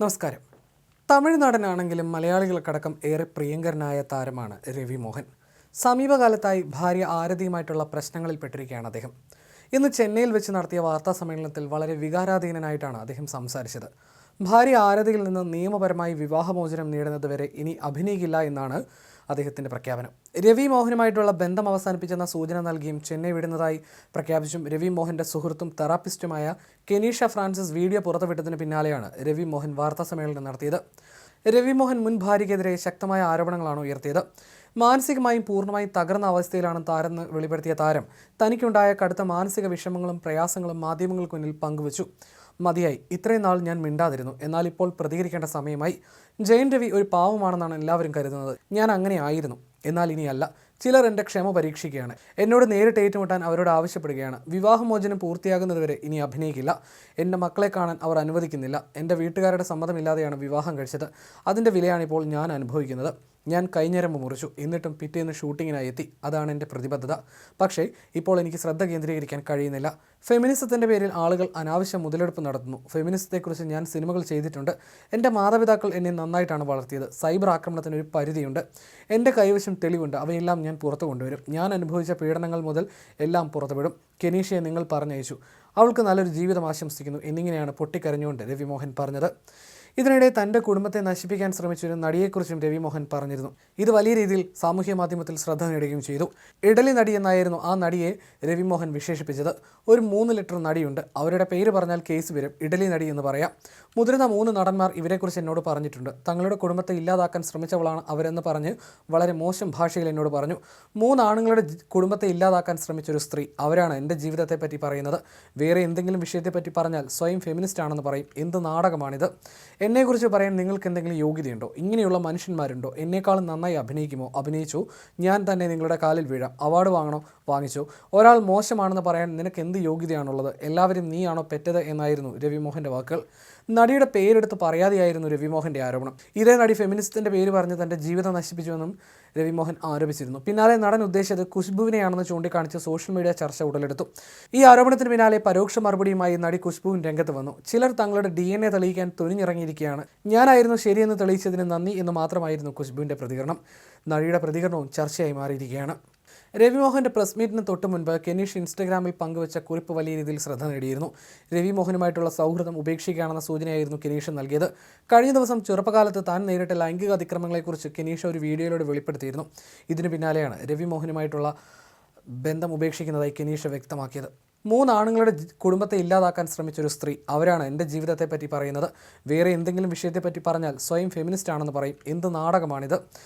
നമസ്കാരം. തമിഴ്നാടനാണെങ്കിലും മലയാളികൾക്കടക്കം ഏറെ പ്രിയങ്കരനായ താരമാണ് രവി മോഹൻ. സമീപകാലത്തായി ഭാര്യ ആരതിയുമായിട്ടുള്ള പ്രശ്നങ്ങളിൽപ്പെട്ടിരിക്കുകയാണ് അദ്ദേഹം. ഇന്ന് ചെന്നൈയിൽ വെച്ച് നടത്തിയ വാർത്താ സമ്മേളനത്തിൽ വളരെ വികാരാധീനനായിട്ടാണ് അദ്ദേഹം സംസാരിച്ചത്. ഭാര്യ ആരതിയിൽ നിന്ന് നിയമപരമായി വിവാഹമോചനം നേടുന്നതുവരെ ഇനി അഭിനയിക്കില്ല എന്നാണ് അദ്ദേഹത്തിൻ്റെ പ്രഖ്യാപനം. രവി മോഹനുമായിട്ടുള്ള ബന്ധം അവസാനിപ്പിച്ചെന്ന സൂചന നൽകിയും ചെന്നൈ വിടുന്നതായി പ്രഖ്യാപിച്ചും രവി മോഹൻ്റെ സുഹൃത്തും തെറാപ്പിസ്റ്റുമായ കെനീഷ ഫ്രാൻസിസ് വീഡിയോ പുറത്തുവിട്ടതിന് പിന്നാലെയാണ് രവി മോഹൻ വാർത്താ സമ്മേളനം നടത്തിയത്. രവി മോഹൻ മുൻ ഭാര്യയ്ക്കെതിരെ ശക്തമായ ആരോപണങ്ങളാണ് ഉയർത്തിയത്. മാനസികമായും പൂർണ്ണമായും തകർന്ന അവസ്ഥയിലാണ് താരെന്ന് വെളിപ്പെടുത്തിയ താരം തനിക്കുണ്ടായ കടുത്ത മാനസിക വിഷമങ്ങളും പ്രയാസങ്ങളും മാധ്യമങ്ങൾക്ക് മുന്നിൽ പങ്കുവച്ചു. മതിയായി, ഇത്രയും നാൾ ഞാൻ മിണ്ടാതിരുന്നു, എന്നാൽ ഇപ്പോൾ പ്രതികരിക്കേണ്ട സമയമായി. ജയൻ രവി ഒരു പാവമാണെന്നാണ് എല്ലാവരും കരുതുന്നത്. ഞാൻ അങ്ങനെ ആയിരുന്നു, എന്നാൽ ഇനിയല്ല. ചിലർ എൻ്റെ ക്ഷമ പരീക്ഷിക്കുകയാണ്. എന്നോട് നേരിട്ട് ഏറ്റുമുട്ടാൻ അവരോട് ആവശ്യപ്പെടുകയാണ്. വിവാഹമോചനം പൂർത്തിയാകുന്നതുവരെ ഇനി അഭിനയിക്കില്ല. എൻ്റെ മക്കളെ കാണാൻ അവർ അനുവദിക്കുന്നില്ല. എൻ്റെ വീട്ടുകാരുടെ സമ്മതമില്ലാതെയാണ് വിവാഹം കഴിച്ചത്. അതിൻ്റെ വിലയാണിപ്പോൾ ഞാൻ അനുഭവിക്കുന്നത്. ഞാൻ കൈഞ്ഞരമ്പ് മുറിച്ചു, എന്നിട്ടും പിറ്റേന്ന് ഷൂട്ടിങ്ങിനായി എത്തി. അതാണ് എൻ്റെ പ്രതിബദ്ധത. പക്ഷേ ഇപ്പോൾ എനിക്ക് ശ്രദ്ധ കേന്ദ്രീകരിക്കാൻ കഴിയുന്നില്ല. ഫെമിനിസത്തിൻ്റെ പേരിൽ ആളുകൾ അനാവശ്യ മുതലെടുപ്പ് നടത്തുന്നു. ഫെമിനിസത്തെക്കുറിച്ച് ഞാൻ സിനിമകൾ ചെയ്തിട്ടുണ്ട്. എൻ്റെ മാതാപിതാക്കൾ എന്നെ നന്നായിട്ടാണ് വളർത്തിയത്. സൈബർ ആക്രമണത്തിന് ഒരു പരിധിയുണ്ട്. എൻ്റെ കൈവശം തെളിവുണ്ട്. അവയെല്ലാം ഞാൻ പുറത്തു കൊണ്ടുവരും. ഞാൻ അനുഭവിച്ച പീഡനങ്ങൾ മുതൽ എല്ലാം പുറത്തുവിടും. കെനീഷയെ നിങ്ങൾ പറഞ്ഞയച്ചു. അവൾക്ക് നല്ലൊരു ജീവിതം ആശംസിക്കുന്നു എന്നിങ്ങനെയാണ് പൊട്ടിക്കരഞ്ഞുകൊണ്ട് രവി മോഹൻ പറഞ്ഞത്. ഇതിനിടെ തൻ്റെ കുടുംബത്തെ നശിപ്പിക്കാൻ ശ്രമിച്ചൊരു നടിയെക്കുറിച്ചും രവി മോഹൻ പറഞ്ഞിരുന്നു. ഇത് വലിയ രീതിയിൽ സാമൂഹ്യ മാധ്യമത്തിൽ ശ്രദ്ധ നേടുകയും ചെയ്തു. ഇഡലി നടി എന്നായിരുന്നു ആ നടിയെ രവി മോഹൻ വിശേഷിപ്പിച്ചത്. ഒരു 3 ലിറ്റർ നടിയുണ്ട്. അവരുടെ പേര് പറഞ്ഞാൽ കേസ് വരും. ഇഡലി നടി എന്ന് പറയാം. മുതിർന്ന 3 നടന്മാർ ഇവരെക്കുറിച്ച് എന്നോട് പറഞ്ഞിട്ടുണ്ട്. തങ്ങളുടെ കുടുംബത്തെ ഇല്ലാതാക്കാൻ ശ്രമിച്ചവളാണ് അവരെന്ന് പറഞ്ഞ് വളരെ മോശം ഭാഷയിൽ എന്നോട് പറഞ്ഞു. 3 ആണുങ്ങളുടെ കുടുംബത്തെ ഇല്ലാതാക്കാൻ ശ്രമിച്ചൊരു സ്ത്രീ, അവരാണ് എൻ്റെ ജീവിതത്തെ പറ്റി പറയുന്നത്. വേറെ എന്തെങ്കിലും വിഷയത്തെപ്പറ്റി പറഞ്ഞാൽ സ്വയം ഫെമിനിസ്റ്റ് ആണെന്ന് പറയും. എന്ത് നാടകമാണിത്? എന്നെക്കുറിച്ച് പറയാൻ നിങ്ങൾക്ക് എന്തെങ്കിലും യോഗ്യതയുണ്ടോ? ഇങ്ങനെയുള്ള മനുഷ്യന്മാരുണ്ടോ? എന്നെക്കാളും നന്നായി അഭിനയിക്കുമോ? അഭിനയിച്ചു. ഞാൻ തന്നെ നിങ്ങളുടെ കാലിൽ വീഴാം. അവാർഡ് വാങ്ങണോ? വാങ്ങിച്ചു. ഒരാൾ മോശമാണെന്ന് പറയാൻ നിനക്ക് എന്ത് യോഗ്യതയാണുള്ളത്? എല്ലാവരും നീയാണോ പെറ്റത് എന്നായിരുന്നു രവി മോഹൻ്റെ വാക്കുകൾ. നടിയുടെ പേരെടുത്ത് പറയാതെയായിരുന്നു രവി മോഹൻ്റെ ആരോപണം. ഇതേ നടി ഫെമിനിസ്റ്റിൻ്റെ പേര് പറഞ്ഞ് തൻ്റെ ജീവിതം നശിപ്പിച്ചുവെന്നും രവി മോഹൻ ആരോപിച്ചിരുന്നു. പിന്നാലെ നടൻ ഉദ്ദേശിച്ചത് ഖുശ്ബുവിനെയാണെന്ന് ചൂണ്ടിക്കാണിച്ച് സോഷ്യൽ മീഡിയ ചർച്ച ഉടലെടുത്തു. ഈ ആരോപണത്തിന് പിന്നാലെ പരോക്ഷ മറുപടിയുമായി നടി ഖുശ്ബുവിൻ രംഗത്ത് വന്നു. ചിലർ തങ്ങളുടെ DNA തെളിയിക്കാൻ തുനിഞ്ഞിറങ്ങിയിരിക്കുകയാണ്. ഞാനായിരുന്നു ശരിയെന്ന് തെളിയിച്ചതിന് നന്ദി എന്ന് മാത്രമായിരുന്നു ഖുശ്ബുവിൻ്റെ പ്രതികരണം. നടിയുടെ പ്രതികരണവും ചർച്ചയായി മാറിയിരിക്കുകയാണ്. രവി മോഹൻ്റെ പ്രസ് മീറ്റിന് തൊട്ട് മുൻപ് കെനീഷ് ഇൻസ്റ്റഗ്രാമിൽ പങ്കുവച്ച കുറിപ്പ് വലിയ രീതിയിൽ ശ്രദ്ധ നേടിയിരുന്നു. രവി മോഹനുമായിട്ടുള്ള സൗഹൃദം ഉപേക്ഷിക്കുകയാണെന്ന സൂചനയായിരുന്നു കെനീഷ് നൽകിയത്. കഴിഞ്ഞ ദിവസം ചെറുപ്പകാലത്ത് താൻ നേരിട്ട ലൈംഗിക അതിക്രമങ്ങളെക്കുറിച്ച് കെനീഷ് ഒരു വീഡിയോയിലൂടെ വെളിപ്പെടുത്തിയിരുന്നു. ഇതിനു പിന്നാലെയാണ് രവി മോഹനുമായിട്ടുള്ള ബന്ധം ഉപേക്ഷിക്കുന്നതായി കെനീഷ് വ്യക്തമാക്കിയത്. 3 ആണുങ്ങളുടെ കുടുംബത്തെ ഇല്ലാതാക്കാൻ ശ്രമിച്ചൊരു സ്ത്രീ, അവരാണ് എൻ്റെ ജീവിതത്തെ പറ്റി പറയുന്നത്. വേറെ എന്തെങ്കിലും വിഷയത്തെപ്പറ്റി പറഞ്ഞാൽ സ്വയം ഫെമിനിസ്റ്റ് ആണെന്ന് പറയും. എന്ത് നാടകമാണിത്?